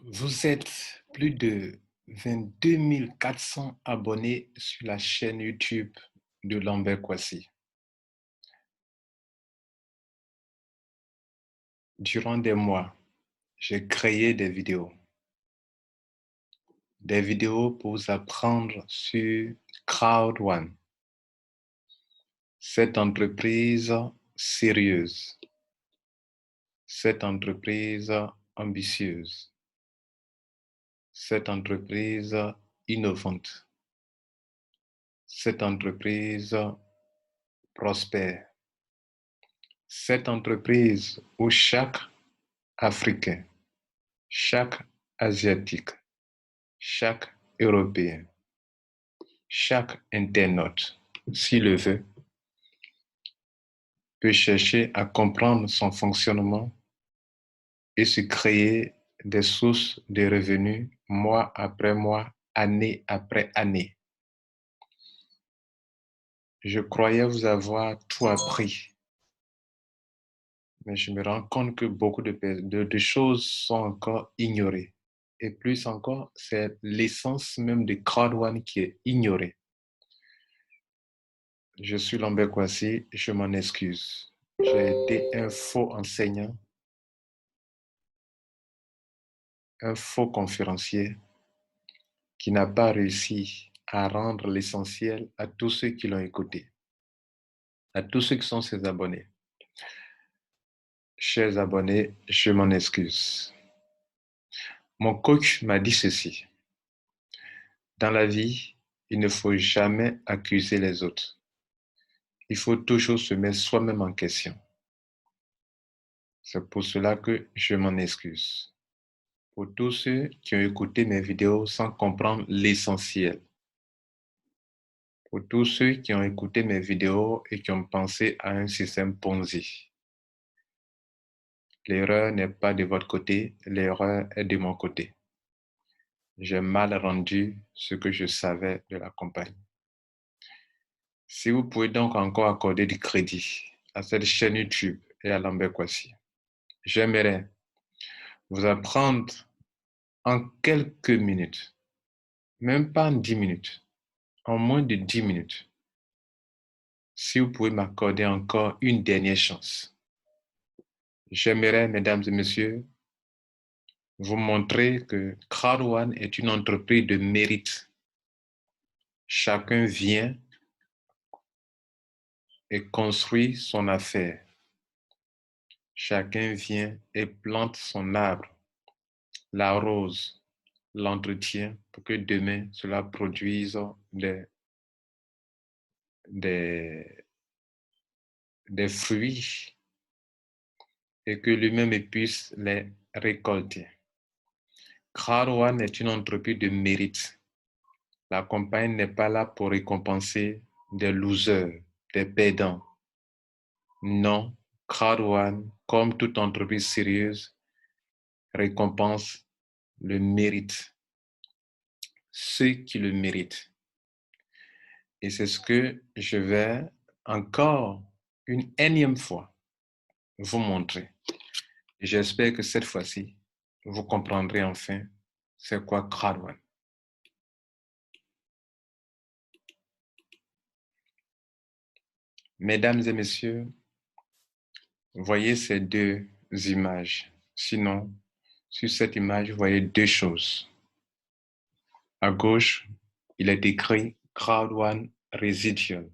Vous êtes plus de 22 400 abonnés sur la chaîne YouTube de Lambert Kwasi. Durant des mois, j'ai créé des vidéos. Des vidéos pour vous apprendre sur Crowd1, cette entreprise sérieuse, cette entreprise ambitieuse, cette entreprise innovante, cette entreprise prospère, cette entreprise où chaque Africain, chaque Asiatique, chaque Européen, chaque internaute, s'il le veut, peut chercher à comprendre son fonctionnement et se créer des sources de revenus mois après mois, année après année. Je croyais vous avoir tout appris, mais je me rends compte que beaucoup de choses sont encore ignorées. Et plus encore, c'est l'essence même de Crowd1 qui est ignorée. Je suis Lambert Kwasi, je m'en excuse. J'ai été un faux enseignant, un faux conférencier qui n'a pas réussi à rendre l'essentiel à tous ceux qui l'ont écouté, à tous ceux qui sont ses abonnés. Chers abonnés, je m'en excuse. Mon coach m'a dit ceci. Dans la vie, il ne faut jamais accuser les autres. Il faut toujours se mettre soi-même en question. C'est pour cela que je m'en excuse. Pour tous ceux qui ont écouté mes vidéos sans comprendre l'essentiel. Pour tous ceux qui ont écouté mes vidéos et qui ont pensé à un système Ponzi. L'erreur n'est pas de votre côté, l'erreur est de mon côté. J'ai mal rendu ce que je savais de la compagnie. Si vous pouvez donc encore accorder du crédit à cette chaîne YouTube et à Lambert Kwasi, j'aimerais vous apprendre en quelques minutes, même pas en 10 minutes, en moins de 10 minutes, si vous pouvez m'accorder encore une dernière chance. J'aimerais, mesdames et messieurs, vous montrer que Crowd1 est une entreprise de mérite. Chacun vient et construit son affaire. Chacun vient et plante son arbre, l'arrose, l'entretient pour que demain cela produise des fruits et que lui-même puisse les récolter. Crowd1 est une entreprise de mérite. La compagnie n'est pas là pour récompenser des losers, des perdants. Non, Crowd1, comme toute entreprise sérieuse, récompense le mérite, ceux qui le méritent. Et c'est ce que je vais encore une énième fois vous montrer. Et j'espère que cette fois-ci, vous comprendrez enfin c'est quoi Crowd1. Mesdames et messieurs, voyez ces deux images. Sinon, sur cette image, vous voyez deux choses. À gauche, il est écrit Crowd1 Residual.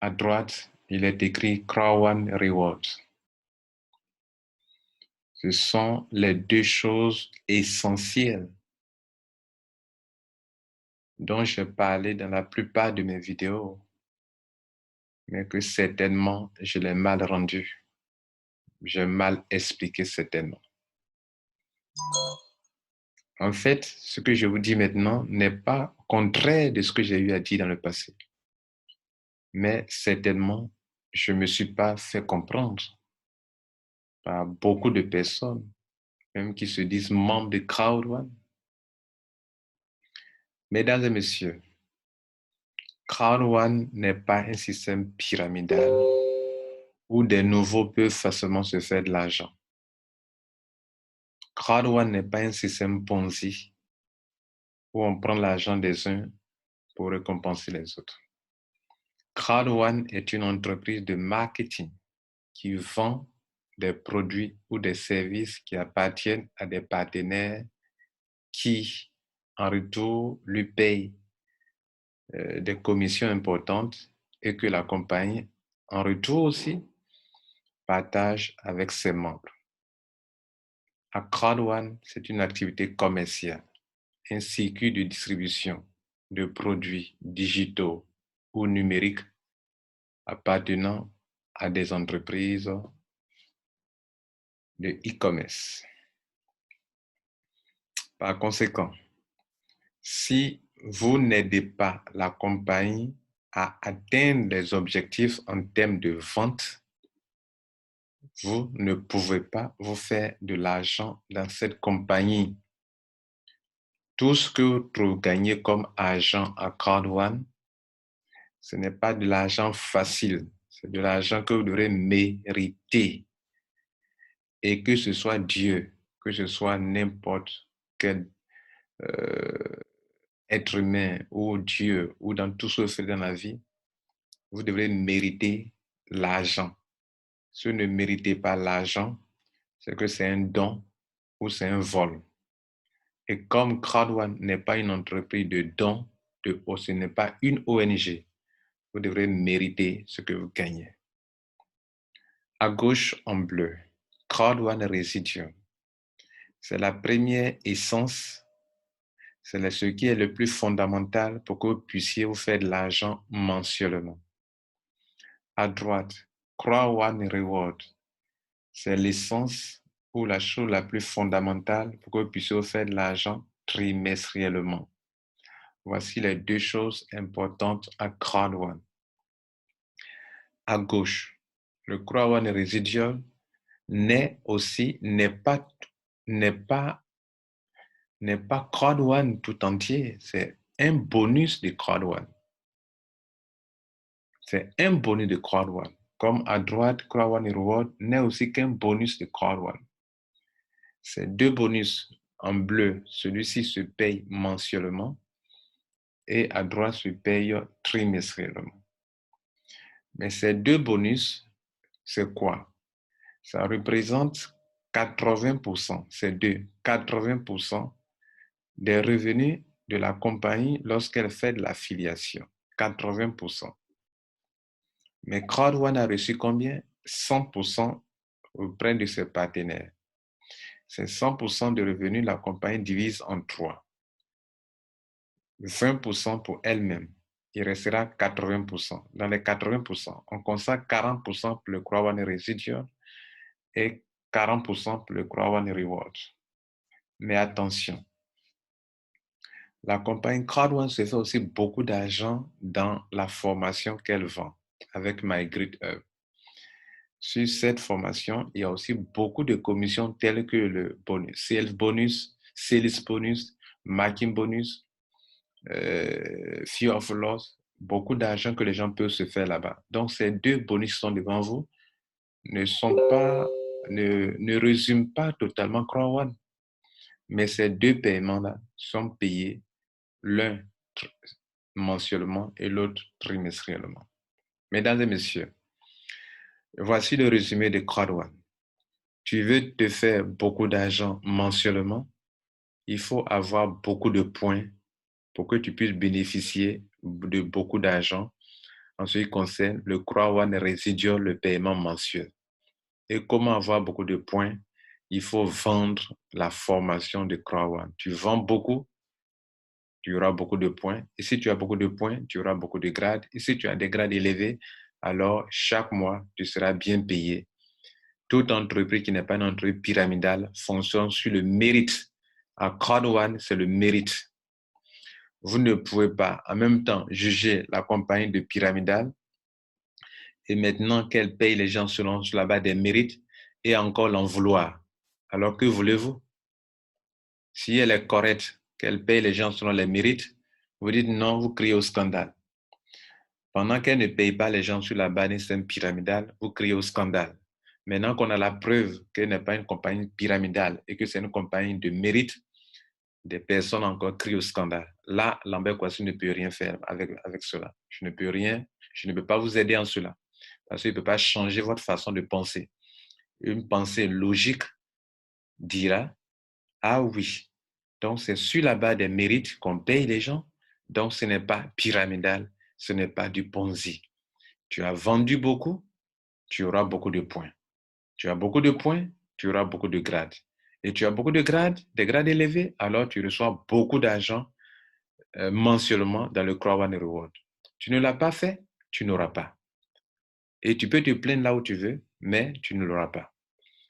À droite, il est écrit Crowd1 Rewards. Ce sont les deux choses essentielles dont je parlais dans la plupart de mes vidéos, mais que certainement je l'ai mal rendu. J'ai mal expliqué certainement. En fait, ce que je vous dis maintenant n'est pas contraire de ce que j'ai eu à dire dans le passé. Mais certainement, je ne me suis pas fait comprendre par beaucoup de personnes, même qui se disent membres de Crowd1. Mesdames et messieurs, Crowd1 n'est pas un système pyramidal où des nouveaux peuvent facilement se faire de l'argent. Crowd One n'est pas un système Ponzi où on prend l'argent des uns pour récompenser les autres. Crowd One est une entreprise de marketing qui vend des produits ou des services qui appartiennent à des partenaires qui, en retour, lui payent des commissions importantes et que la compagnie, en retour aussi, partage avec ses membres. À Crowd One, c'est une activité commerciale, un circuit de distribution de produits digitaux ou numériques appartenant à des entreprises de e-commerce. Par conséquent, si vous n'aidez pas la compagnie à atteindre les objectifs en termes de vente, vous ne pouvez pas vous faire de l'argent dans cette compagnie. Tout ce que vous gagnez comme argent à Crowd One, ce n'est pas de l'argent facile, c'est de l'argent que vous devrez mériter. Et que ce soit Dieu, que ce soit n'importe quel être humain ou Dieu ou dans tout ce que vous faites dans la vie, vous devrez mériter l'argent. Si vous ne méritez pas l'argent, c'est que c'est un don ou c'est un vol. Et comme Crowd One n'est pas une entreprise de dons, ce n'est pas une ONG, vous devrez mériter ce que vous gagnez. À gauche, en bleu, Crowd One Residuum. C'est la première essence, c'est ce qui est le plus fondamental pour que vous puissiez vous faire de l'argent mensuellement. À droite, Crowd One Reward. C'est l'essence ou la chose la plus fondamentale pour que vous puissiez vous faire de l'argent trimestriellement. Voici les deux choses importantes à Crowd One. À gauche, le Crowd One Residual n'est pas Crowd One tout entier, c'est un bonus de Crowd One. C'est un bonus de Crowd One. Comme à droite, Crowd One Reward n'est aussi qu'un bonus de Crowd One. Ces deux bonus en bleu, celui-ci se paye mensuellement et à droite se paye trimestriellement. Mais ces deux bonus, c'est quoi? Ça représente 80%, c'est 80% des revenus de la compagnie lorsqu'elle fait de l'affiliation. 80%. Mais Crowd One a reçu combien? 100% auprès de ses partenaires. Ces 100% de revenus, la compagnie divise en 3. 20% pour elle-même. Il restera 80%. Dans les 80%, on consacre 40% pour le Crowd One Residual et 40% pour le Crowd One Reward. Mais attention, la compagnie Crowd One se fait aussi beaucoup d'argent dans la formation qu'elle vend avec My Great Hub. Sur cette formation, il y a aussi beaucoup de commissions telles que le bonus, sales bonus, marketing bonus, fear of loss, beaucoup d'argent que les gens peuvent se faire là-bas. Donc, ces deux bonus qui sont devant vous ne résument pas totalement Crowd One. Mais ces deux paiements-là sont payés l'un mensuellement et l'autre trimestriellement. Mesdames et messieurs, voici le résumé de Crowd One. Tu veux te faire beaucoup d'argent mensuellement, il faut avoir beaucoup de points pour que tu puisses bénéficier de beaucoup d'argent en ce qui concerne le Crowd One Residual, le paiement mensuel. Et comment avoir beaucoup de points? Il faut vendre la formation de Crowd One. Tu vends beaucoup, tu auras beaucoup de points. Et si tu as beaucoup de points, tu auras beaucoup de grades. Et si tu as des grades élevés, alors chaque mois, tu seras bien payé. Toute entreprise qui n'est pas une entreprise pyramidale fonctionne sur le mérite. À Crowd One, c'est le mérite. Vous ne pouvez pas en même temps juger la compagnie de pyramidale et maintenant qu'elle paye les gens selon la base des mérites et encore l'en vouloir. Alors que voulez-vous? Si elle est correcte, qu'elle paye les gens selon les mérites, vous dites non, vous criez au scandale. Pendant qu'elle ne paye pas les gens sur la base d'un système pyramidal, vous criez au scandale. Maintenant qu'on a la preuve qu'elle n'est pas une compagnie pyramidale et que c'est une compagnie de mérite, des personnes encore crient au scandale. Là, Lambert Kouassi ne peut rien faire avec cela. Je ne peux pas vous aider en cela. Parce qu'il ne peut pas changer votre façon de penser. Une pensée logique dira, ah oui, donc c'est sur la base des mérites qu'on paye les gens. Donc ce n'est pas pyramidal, ce n'est pas du Ponzi. Tu as vendu beaucoup, tu auras beaucoup de points. Tu as beaucoup de points, tu auras beaucoup de grades. Et tu as beaucoup de grades, des grades élevés, alors tu reçois beaucoup d'argent mensuellement dans le Crown One Reward. Tu ne l'as pas fait, tu n'auras pas. Et tu peux te plaindre là où tu veux, mais tu ne l'auras pas.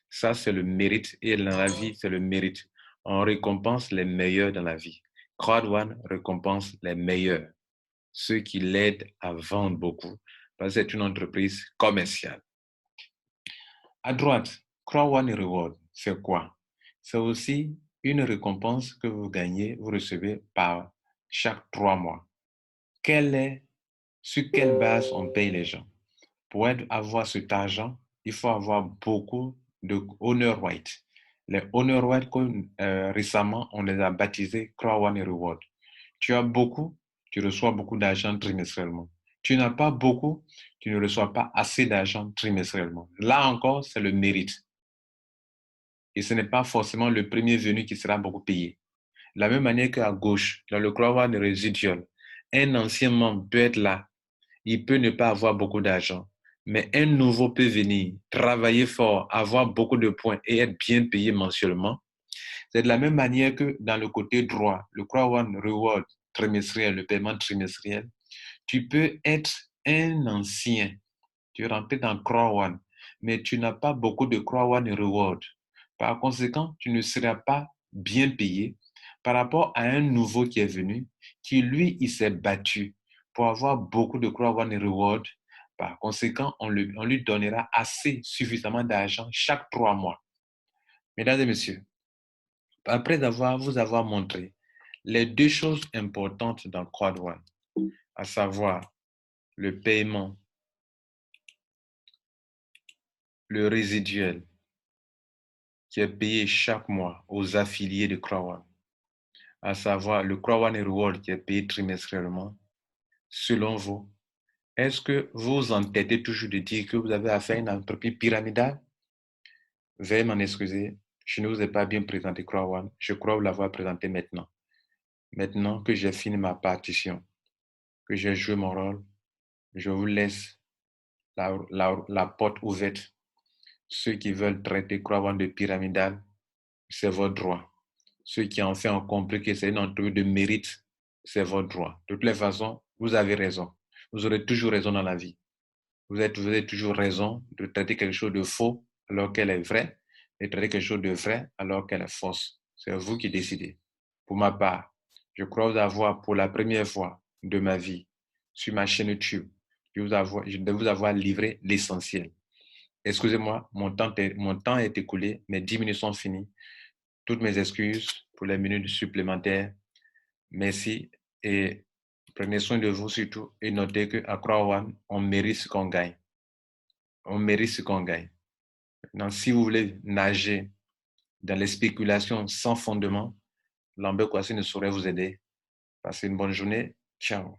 Ça, c'est le mérite. Et dans la vie, c'est le mérite. On récompense les meilleurs dans la vie. Crowd One récompense les meilleurs, ceux qui l'aident à vendre beaucoup, parce que c'est une entreprise commerciale. À droite, Crowd One Reward, c'est quoi? C'est aussi une récompense que vous gagnez, vous recevez par chaque 3 mois. Sur quelle base on paye les gens? Pour avoir cet argent, il faut avoir beaucoup de honor rights. Les honor rights, récemment, on les a baptisés Crown One Reward. Tu as beaucoup, tu reçois beaucoup d'argent trimestriellement. Tu n'as pas beaucoup, tu ne reçois pas assez d'argent trimestriellement. Là encore, c'est le mérite. Et ce n'est pas forcément le premier venu qui sera beaucoup payé. De la même manière qu'à gauche, dans le Crown One Residual, un ancien membre peut être là. Il peut ne pas avoir beaucoup d'argent, mais un nouveau peut venir, travailler fort, avoir beaucoup de points et être bien payé mensuellement. C'est de la même manière que dans le côté droit, le Crown One Reward trimestriel, le paiement trimestriel, tu peux être un ancien, tu rentres dans Crown One, mais tu n'as pas beaucoup de Crown One Reward. Par conséquent, tu ne seras pas bien payé par rapport à un nouveau qui est venu, qui lui, il s'est battu pour avoir beaucoup de Crown One Reward. Par conséquent, on lui donnera assez, suffisamment d'argent chaque 3 mois. Mesdames et messieurs, après vous avoir montré les deux choses importantes dans Crowd One, à savoir le paiement, le résiduel qui est payé chaque mois aux affiliés de Crowd One, à savoir le Crowd One Reward qui est payé trimestriellement, selon vous, est-ce que vous entêtez toujours de dire que vous avez affaire à une entreprise pyramidale? Veuillez m'en excuser, je ne vous ai pas bien présenté Crowd One, je crois vous l'avoir présenté maintenant. Maintenant que j'ai fini ma partition, que j'ai joué mon rôle, je vous laisse la porte ouverte. Ceux qui veulent traiter Crowd One de pyramidal, c'est votre droit. Ceux qui en ont compris que c'est une entreprise de mérite, c'est votre droit. De toutes les façons, vous avez raison. Vous aurez toujours raison dans la vie. Vous avez toujours raison de traiter quelque chose de faux alors qu'elle est vraie et traiter quelque chose de vrai alors qu'elle est fausse. C'est vous qui décidez. Pour ma part, je crois vous avoir pour la première fois de ma vie sur ma chaîne YouTube, je vais vous avoir livré l'essentiel. Excusez-moi, mon temps est écoulé, mes 10 minutes sont finies. Toutes mes excuses pour les minutes supplémentaires. Merci et prenez soin de vous surtout et notez qu'à Crowd One, on mérite ce qu'on gagne. On mérite ce qu'on gagne. Maintenant, si vous voulez nager dans les spéculations sans fondement, Lambert Kouassi ne saurait vous aider. Passez une bonne journée. Ciao.